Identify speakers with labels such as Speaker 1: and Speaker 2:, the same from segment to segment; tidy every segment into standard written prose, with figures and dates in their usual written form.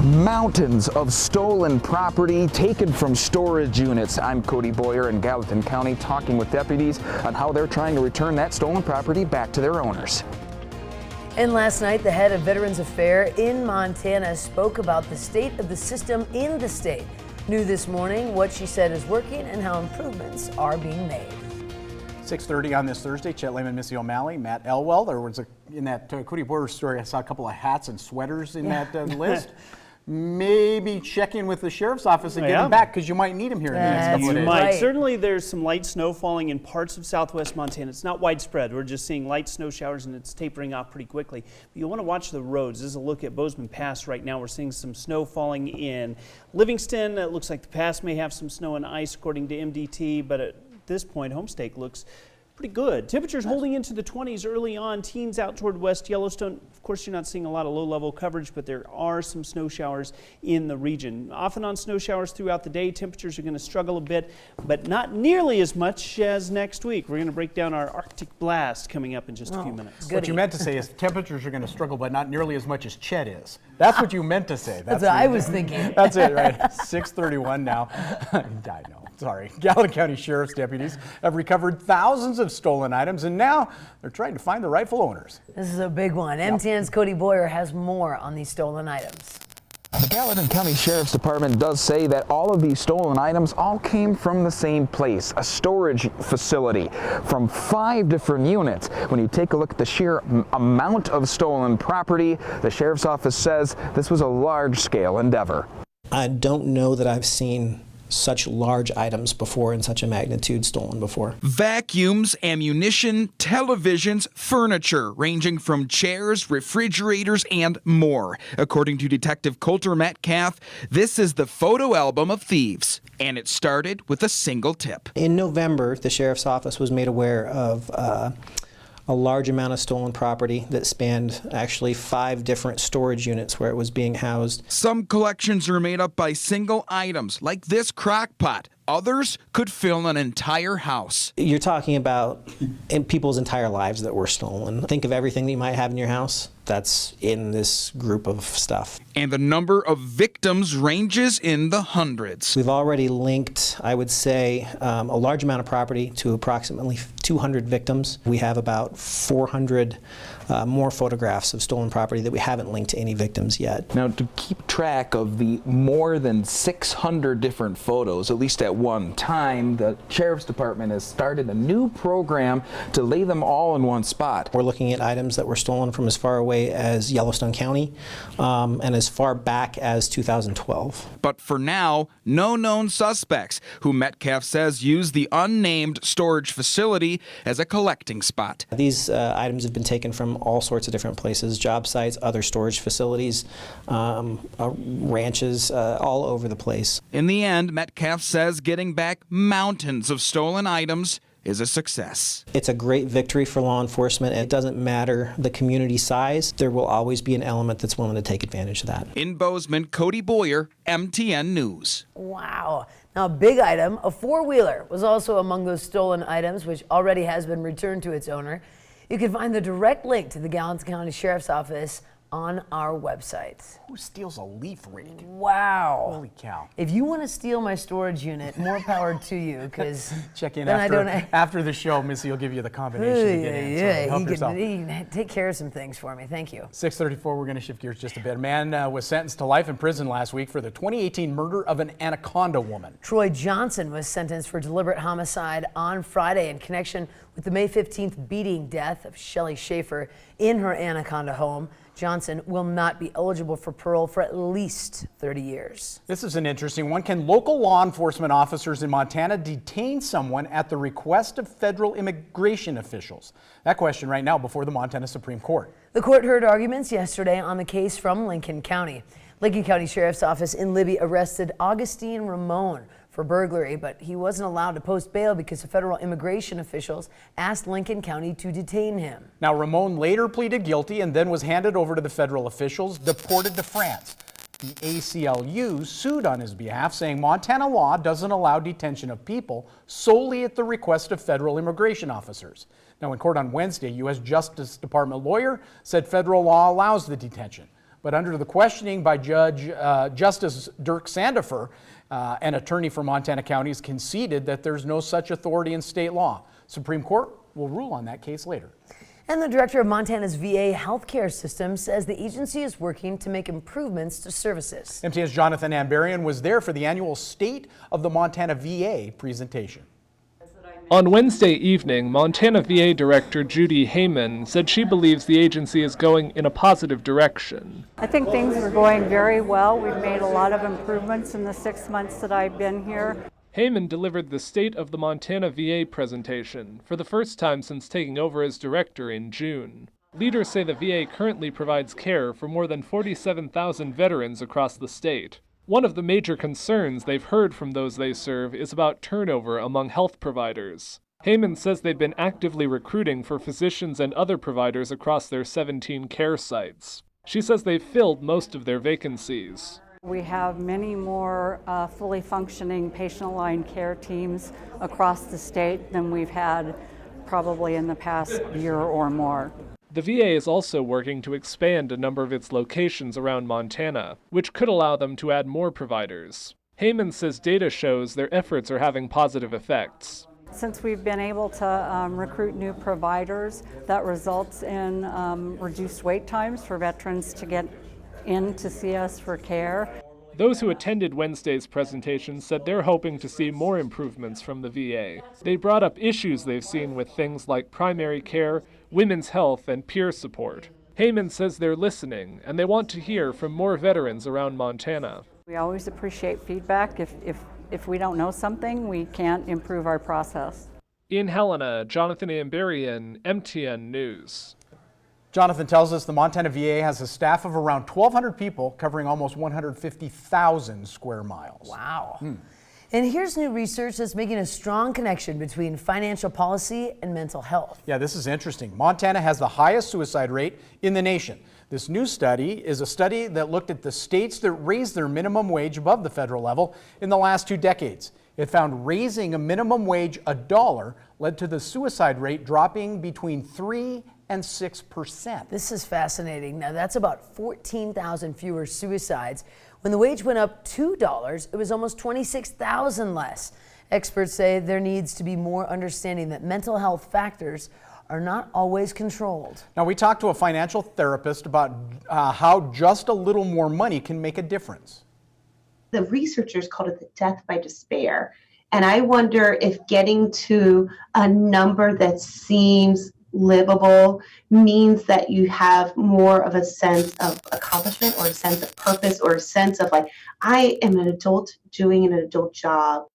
Speaker 1: Mountains of stolen property taken from storage units. I'm Cody Boyer in Gallatin County talking with deputies on how they're trying to return that stolen property back to their owners.
Speaker 2: And last night, the head of Veterans Affairs in Montana spoke about the state of the system in the state. New this morning, what she said is working and how improvements are being made.
Speaker 3: 6:30 on this Thursday. Chet Lehman, Missy O'Malley, Matt Elwell. There was in that Cody Boyer story, I saw a couple of hats and sweaters in that list. Maybe check in with the sheriff's office and get them back because you might need them here in the next couple of days.
Speaker 4: Right. Certainly there's some light snow falling in parts of southwest Montana. It's not widespread. We're just seeing light snow showers and it's tapering off pretty quickly. But you'll want to watch the roads. This is a look at Bozeman Pass right now. We're seeing some snow falling in Livingston. It looks like the pass may have some snow and ice according to MDT, but at this point, Homestake looks pretty good. Temperatures holding into the 20s early on. Teens out toward West Yellowstone. Of course, you're not seeing a lot of low-level coverage, but there are some snow showers in the region. Off and on snow showers throughout the day. Temperatures are going to struggle a bit, but not nearly as much as next week. We're going to break down our Arctic blast coming up in just a few minutes.
Speaker 3: What you meant to say is temperatures are going to struggle, but not nearly as much as Chet is. That's what you meant to say.
Speaker 2: That's what I was thinking.
Speaker 3: That's it, right? 6:31 now. I know. Sorry. Gallatin County Sheriff's deputies have recovered thousands of stolen items, and now they're trying to find the rightful owners.
Speaker 2: This is a big one. MTN's Cody Boyer has more on these stolen items.
Speaker 1: The Gallatin County Sheriff's Department does say that all of these stolen items all came from the same place, a storage facility from 5 different units. When you take a look at the sheer amount of stolen property, the Sheriff's Office says this was a large-scale endeavor.
Speaker 5: I don't know that I've seen such large items before in such a magnitude stolen before.
Speaker 6: Vacuums, ammunition, televisions, furniture, ranging from chairs, refrigerators, and more. According to Detective Coulter Metcalf, this is the photo album of thieves, and it started with a single tip.
Speaker 5: In November, the Sheriff's Office was made aware of a large amount of stolen property that spanned actually 5 different storage units where it was being housed.
Speaker 6: Some collections are made up by single items, like this crock pot. Others could fill an entire house.
Speaker 5: You're talking about people's entire lives that were stolen. Think of everything that you might have in your house. That's in this group of stuff.
Speaker 6: And the number of victims ranges in the hundreds.
Speaker 5: We've already linked, I would say, a large amount of property to approximately 200 victims. We have about 400 more photographs of stolen property that we haven't linked to any victims yet.
Speaker 1: Now, to keep track of the more than 600 different photos, at least at one time, the Sheriff's Department has started a new program to lay them all in one spot.
Speaker 5: We're looking at items that were stolen from as far away as Yellowstone County and as far back as 2012.
Speaker 6: But for now, no known suspects, who Metcalf says use the unnamed storage facility as a collecting spot.
Speaker 5: These items have been taken from all sorts of different places, job sites, other storage facilities, ranches, all over the place.
Speaker 6: In the end, Metcalf says getting back mountains of stolen items is a success.
Speaker 5: It's a great victory for law enforcement. It doesn't matter the community size. There will always be an element that's willing to take advantage of that.
Speaker 6: In Bozeman, Cody Boyer, MTN News.
Speaker 2: Wow. Now, a big item, a 4-wheeler, was also among those stolen items, which already has been returned to its owner. You can find the direct link to the Gallatin County Sheriff's Office on our website.
Speaker 3: Who steals a leaf rake?
Speaker 2: Wow.
Speaker 3: Holy cow.
Speaker 2: If you want to steal my storage unit, more power to you, because
Speaker 3: check in after the show. Missy will give you the combination to get in.
Speaker 2: So he can take care of some things for me. Thank you.
Speaker 3: 6:34, we're going to shift gears just a bit. A man was sentenced to life in prison last week for the 2018 murder of an Anaconda woman.
Speaker 2: Troy Johnson was sentenced for deliberate homicide on Friday in connection with the May 15th beating death of Shelley Schaefer in her Anaconda home. Johnson will not be eligible for parole for at least 30 years.
Speaker 3: This is an interesting one. Can local law enforcement officers in Montana detain someone at the request of federal immigration officials? That question right now before the Montana Supreme Court.
Speaker 2: The court heard arguments yesterday on the case from Lincoln County. Lincoln County Sheriff's Office in Libby arrested Augustine Ramon for burglary, but he wasn't allowed to post bail because the federal immigration officials asked Lincoln County to detain him.
Speaker 3: Now, Ramon later pleaded guilty and then was handed over to the federal officials, deported to France. The ACLU sued on his behalf, saying Montana law doesn't allow detention of people solely at the request of federal immigration officers. Now, in court on Wednesday, U.S. Justice Department lawyer said federal law allows the detention. But under the questioning by Justice Dirk Sandifer, an attorney for Montana counties conceded that there's no such authority in state law. Supreme Court will rule on that case later.
Speaker 2: And the director of Montana's VA healthcare system says the agency is working to make improvements to services.
Speaker 3: MTN's Jonathan Amberian was there for the annual State of the Montana VA presentation.
Speaker 7: On Wednesday evening, Montana VA Director Judy Heyman said she believes the agency is going in a positive direction.
Speaker 8: I think things are going very well. We've made a lot of improvements in the 6 months that I've been here.
Speaker 7: Heyman delivered the State of the Montana VA presentation for the first time since taking over as director in June. Leaders say the VA currently provides care for more than 47,000 veterans across the state. One of the major concerns they've heard from those they serve is about turnover among health providers. Heyman says they've been actively recruiting for physicians and other providers across their 17 care sites. She says they've filled most of their vacancies.
Speaker 8: We have many more fully functioning patient-aligned care teams across the state than we've had probably in the past year or more.
Speaker 7: The VA is also working to expand a number of its locations around Montana, which could allow them to add more providers. Heyman says data shows their efforts are having positive effects.
Speaker 8: Since we've been able to recruit new providers, that results in reduced wait times for veterans to get in to see us for care.
Speaker 7: Those who attended Wednesday's presentation said they're hoping to see more improvements from the VA. They brought up issues they've seen with things like primary care, women's health, and peer support. Heyman says they're listening, and they want to hear from more veterans around Montana.
Speaker 8: We always appreciate feedback. If we don't know something, we can't improve our process.
Speaker 7: In Helena, Jonathan Amberian, MTN News.
Speaker 3: Jonathan tells us the Montana VA has a staff of around 1,200 people covering almost 150,000 square miles.
Speaker 2: Wow. And here's new research that's making a strong connection between financial policy and mental health.
Speaker 3: Yeah, this is interesting. Montana has the highest suicide rate in the nation. This new study is a study that looked at the states that raised their minimum wage above the federal level in the last 2 decades. It found raising a minimum wage $1 led to the suicide rate dropping between 3 and 6%.
Speaker 2: This is fascinating. Now, that's about 14,000 fewer suicides. When the wage went up $2, it was almost 26,000 less. Experts say there needs to be more understanding that mental health factors are not always controlled.
Speaker 3: Now, we talked to a financial therapist about how just a little more money can make a difference.
Speaker 9: The researchers called it the death by despair. And I wonder if getting to a number that seems livable means that you have more of a sense of accomplishment or a sense of purpose or a sense of like, I am an adult doing an adult job.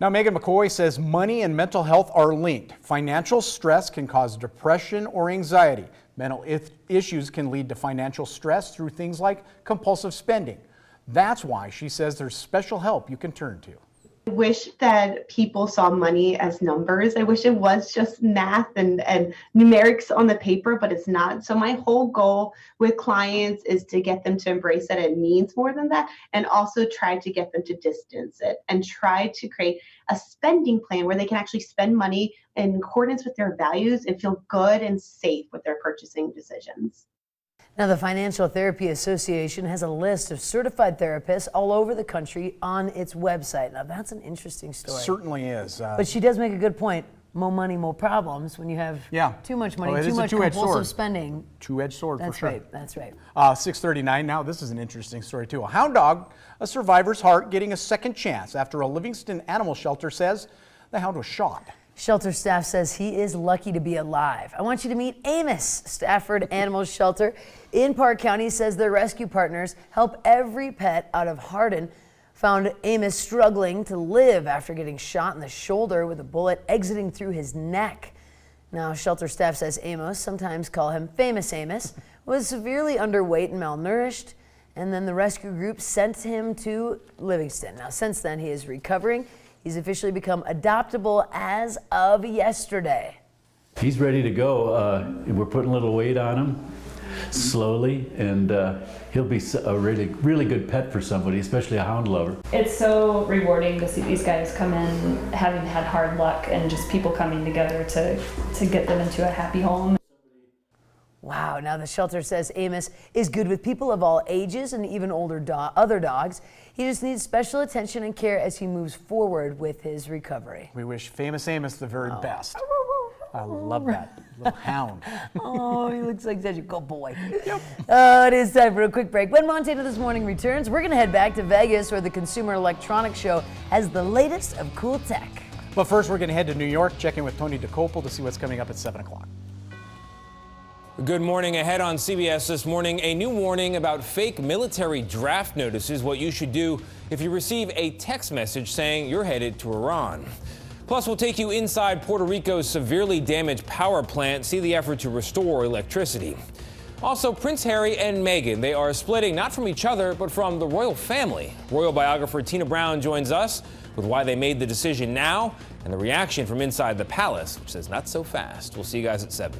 Speaker 3: Now, Megan McCoy says money and mental health are linked. Financial stress can cause depression or anxiety. Mental issues can lead to financial stress through things like compulsive spending. That's why she says there's special help you can turn to.
Speaker 9: I wish that people saw money as numbers. I wish it was just math and numerics on the paper, but it's not. So my whole goal with clients is to get them to embrace that it means more than that, and also try to get them to distance it and try to create a spending plan where they can actually spend money in accordance with their values and feel good and safe with their purchasing decisions.
Speaker 2: Now, the Financial Therapy Association has a list of certified therapists all over the country on its website. Now, that's an interesting story.
Speaker 3: Certainly is.
Speaker 2: But she does make a good point. More money, more problems. When you have too much money, too much compulsive spending.
Speaker 3: Two-edged sword, for sure.
Speaker 2: That's right.
Speaker 3: 6:39 now. This is an interesting story, too. A hound dog, a survivor's heart, getting a second chance after a Livingston animal shelter says the hound was shot.
Speaker 2: Shelter staff says he is lucky to be alive. I want you to meet Amos. Stafford Animal Shelter in Park County says their rescue partners help every pet out of Hardin. Found Amos struggling to live after getting shot in the shoulder with a bullet exiting through his neck. Now, shelter staff says Amos, sometimes call him Famous Amos, was severely underweight and malnourished, and then the rescue group sent him to Livingston. Now, since then, he is recovering. He's officially become adoptable as of yesterday.
Speaker 10: He's ready to go. We're putting a little weight on him slowly, and he'll be a really good pet for somebody, especially a hound lover.
Speaker 11: It's so rewarding to see these guys come in having had hard luck and just people coming together to get them into a happy home.
Speaker 2: Wow. Wow. Now, the shelter says Amos is good with people of all ages and even older other dogs. He just needs special attention and care as he moves forward with his recovery.
Speaker 3: We wish famous Amos the very best. I love that little hound.
Speaker 2: Oh, he looks like such a good boy. It is time for a quick break. When Montana This Morning returns, we're going to head back to Vegas, where the Consumer Electronics Show has the latest of cool tech.
Speaker 3: But first, we're going to head to New York, check in with Tony DeCopel to see what's coming up at 7 o'clock.
Speaker 12: Good morning. Ahead on CBS this morning, a new warning about fake military draft notices, what you should do if you receive a text message saying you're headed to Iran. Plus, we'll take you inside Puerto Rico's severely damaged power plant, see the effort to restore electricity. Also, Prince Harry and Meghan, they are splitting not from each other, but from the royal family. Royal biographer Tina Brown joins us with why they made the decision now and the reaction from inside the palace, which says not so fast. We'll see you guys at 7.